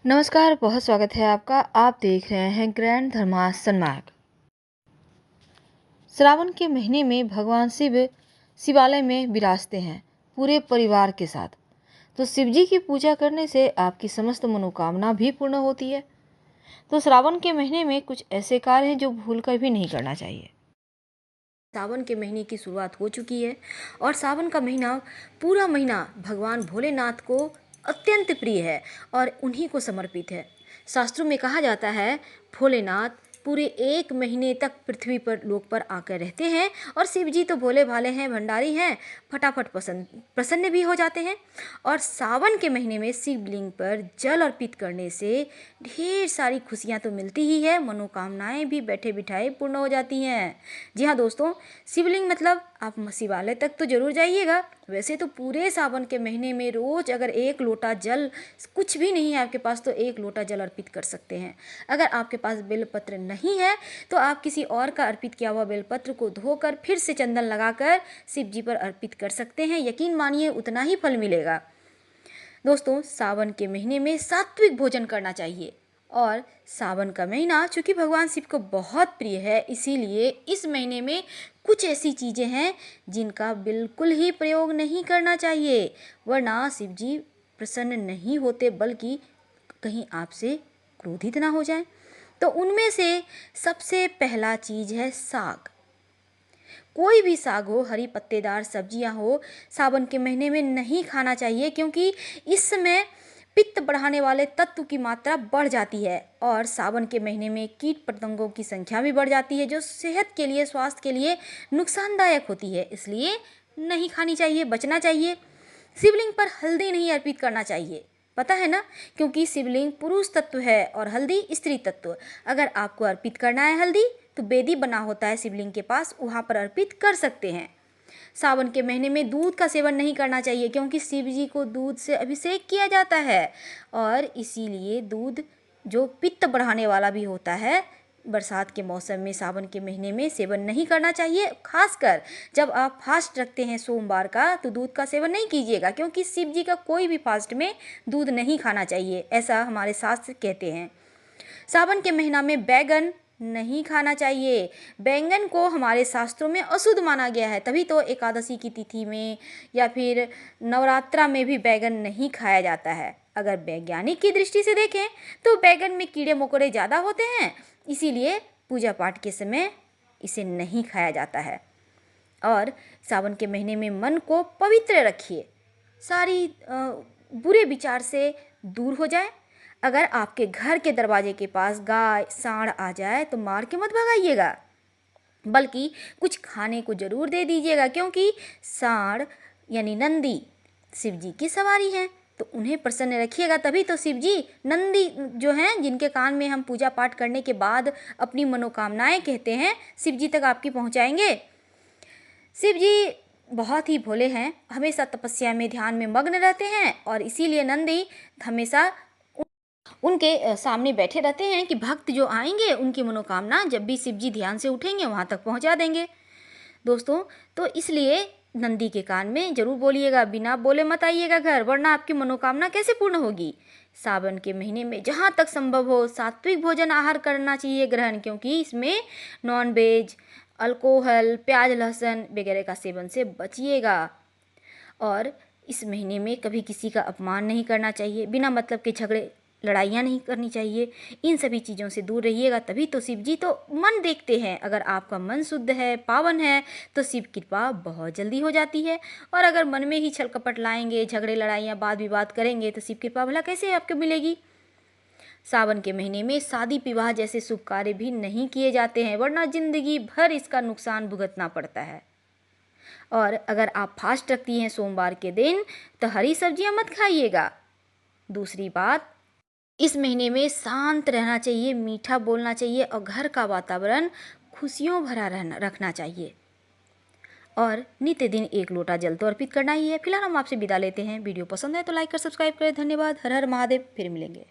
नमस्कार, बहुत स्वागत है आपका। आप देख रहे हैं ग्रैंड धर्मासन मार्ग। श्रावण के महीने में भगवान शिव शिवालय में विराजते हैं पूरे परिवार के साथ। तो शिव जी की पूजा करने से आपकी समस्त मनोकामना भी पूर्ण होती है। तो श्रावण के महीने में कुछ ऐसे कार्य हैं जो भूलकर भी नहीं करना चाहिए। सावन के महीने की शुरुआत हो चुकी है और सावन का महीना पूरा महीना भगवान भोलेनाथ को अत्यंत प्रिय है और उन्हीं को समर्पित है। शास्त्रों में कहा जाता है भोलेनाथ पूरे 1 महीने तक पृथ्वी पर लोक पर आकर रहते हैं और शिव जी तो भोले भाले हैं, भंडारी हैं, फटाफट प्रसन्न भी हो जाते हैं। और सावन के महीने में शिवलिंग पर जल अर्पित करने से ढेर सारी खुशियां तो मिलती ही है, मनोकामनाएं भी बैठे बिठाए पूर्ण हो जाती हैं। जी हाँ दोस्तों, शिवलिंग मतलब आप शिवालय तक तो जरूर जाइएगा। वैसे तो पूरे सावन के महीने में रोज अगर 1 लोटा जल, कुछ भी नहीं है आपके पास तो 1 लोटा जल अर्पित कर सकते हैं। अगर आपके पास बेलपत्र नहीं है तो आप किसी और का अर्पित किया हुआ बेलपत्र को धोकर फिर से चंदन लगाकर शिव जी पर अर्पित कर सकते हैं। यकीन मानिए उतना ही फल मिलेगा। दोस्तों, सावन के महीने में सात्विक भोजन करना चाहिए और सावन का महीना चूँकि भगवान शिव को बहुत प्रिय है, इसीलिए इस महीने में कुछ ऐसी चीज़ें हैं जिनका बिल्कुल ही प्रयोग नहीं करना चाहिए, वरना शिव जी प्रसन्न नहीं होते बल्कि कहीं आपसे क्रोधित ना हो जाएं। तो उनमें से सबसे पहला चीज़ है साग। कोई भी साग हो, हरी पत्तेदार सब्जियां हो, सावन के महीने में नहीं खाना चाहिए क्योंकि इस समय पित्त बढ़ाने वाले तत्व की मात्रा बढ़ जाती है और सावन के महीने में कीट पतंगों की संख्या भी बढ़ जाती है जो सेहत के लिए, स्वास्थ्य के लिए नुकसानदायक होती है। इसलिए नहीं खानी चाहिए, बचना चाहिए। शिवलिंग पर हल्दी नहीं अर्पित करना चाहिए, पता है ना, क्योंकि शिवलिंग पुरुष तत्व है और हल्दी स्त्री तत्व। अगर आपको अर्पित करना है हल्दी तो बेदी बना होता है शिवलिंग के पास, वहाँ पर अर्पित कर सकते हैं। सावन के महीने में दूध का सेवन नहीं करना चाहिए क्योंकि शिव जी को दूध से अभिषेक किया जाता है और इसीलिए दूध जो पित्त बढ़ाने वाला भी होता है, बरसात के मौसम में सावन के महीने में सेवन नहीं करना चाहिए। खासकर जब आप फास्ट रखते हैं सोमवार का तो दूध का सेवन नहीं कीजिएगा क्योंकि शिव जी का कोई भी फास्ट में दूध नहीं खाना चाहिए, ऐसा हमारे शास्त्र कहते हैं। सावन के महीना में बैगन नहीं खाना चाहिए। बैंगन को हमारे शास्त्रों में अशुद्ध माना गया है, तभी तो एकादशी की तिथि में या फिर नवरात्रा में भी बैगन नहीं खाया जाता है। अगर वैज्ञानिक की दृष्टि से देखें तो बैगन में कीड़े मकोड़े ज़्यादा होते हैं, इसीलिए पूजा पाठ के समय इसे नहीं खाया जाता है। और सावन के महीने में मन को पवित्र रखिए, सारी बुरे विचार से दूर हो जाए। अगर आपके घर के दरवाजे के पास गाय सांड आ जाए तो मार के मत भगाइएगा, बल्कि कुछ खाने को जरूर दे दीजिएगा क्योंकि सांड यानी नंदी शिव जी की सवारी हैं, तो उन्हें प्रसन्न रखिएगा। तभी तो शिव जी नंदी जो हैं, जिनके कान में हम पूजा पाठ करने के बाद अपनी मनोकामनाएं कहते हैं, शिव जी तक आपकी पहुंचाएंगे। शिव जी बहुत ही भोले हैं, हमेशा तपस्या में, ध्यान में मग्न रहते हैं और इसीलिए नंदी हमेशा उनके सामने बैठे रहते हैं कि भक्त जो आएंगे उनकी मनोकामना जब भी शिव जी ध्यान से उठेंगे वहाँ तक पहुँचा देंगे। दोस्तों, तो इसलिए नंदी के कान में जरूर बोलिएगा, बिना बोले मत आइएगा घर, वरना आपकी मनोकामना कैसे पूर्ण होगी। सावन के महीने में जहाँ तक संभव हो सात्विक भोजन आहार करना चाहिए ग्रहण, क्योंकि इसमें नॉन वेज, अल्कोहल, प्याज लहसुन वगैरह का सेवन से बचिएगा। और इस महीने में कभी किसी का अपमान नहीं करना चाहिए, बिना मतलब के झगड़े लड़ाइयाँ नहीं करनी चाहिए। इन सभी चीज़ों से दूर रहिएगा, तभी तो शिव जी तो मन देखते हैं। अगर आपका मन शुद्ध है, पावन है, तो शिव कृपा बहुत जल्दी हो जाती है। और अगर मन में ही छल कपट लाएंगे, झगड़े लड़ाइयाँ वाद विवाद करेंगे तो शिव कृपा भला कैसे आपको मिलेगी। सावन के महीने में शादी विवाह जैसे शुभ कार्य भी नहीं किए जाते हैं, वरना जिंदगी भर इसका नुकसान भुगतना पड़ता है। और अगर आप फास्ट रखती हैं सोमवार के दिन तो हरी सब्जियां मत खाइएगा। दूसरी बात, इस महीने में शांत रहना चाहिए, मीठा बोलना चाहिए और घर का वातावरण खुशियों भरा रखना चाहिए। और नित्य दिन 1 लोटा जल तो अर्पित करना ही है। फिलहाल हम आपसे विदा लेते हैं। वीडियो पसंद है तो लाइक कर सब्सक्राइब करें। धन्यवाद। हर हर महादेव। फिर मिलेंगे।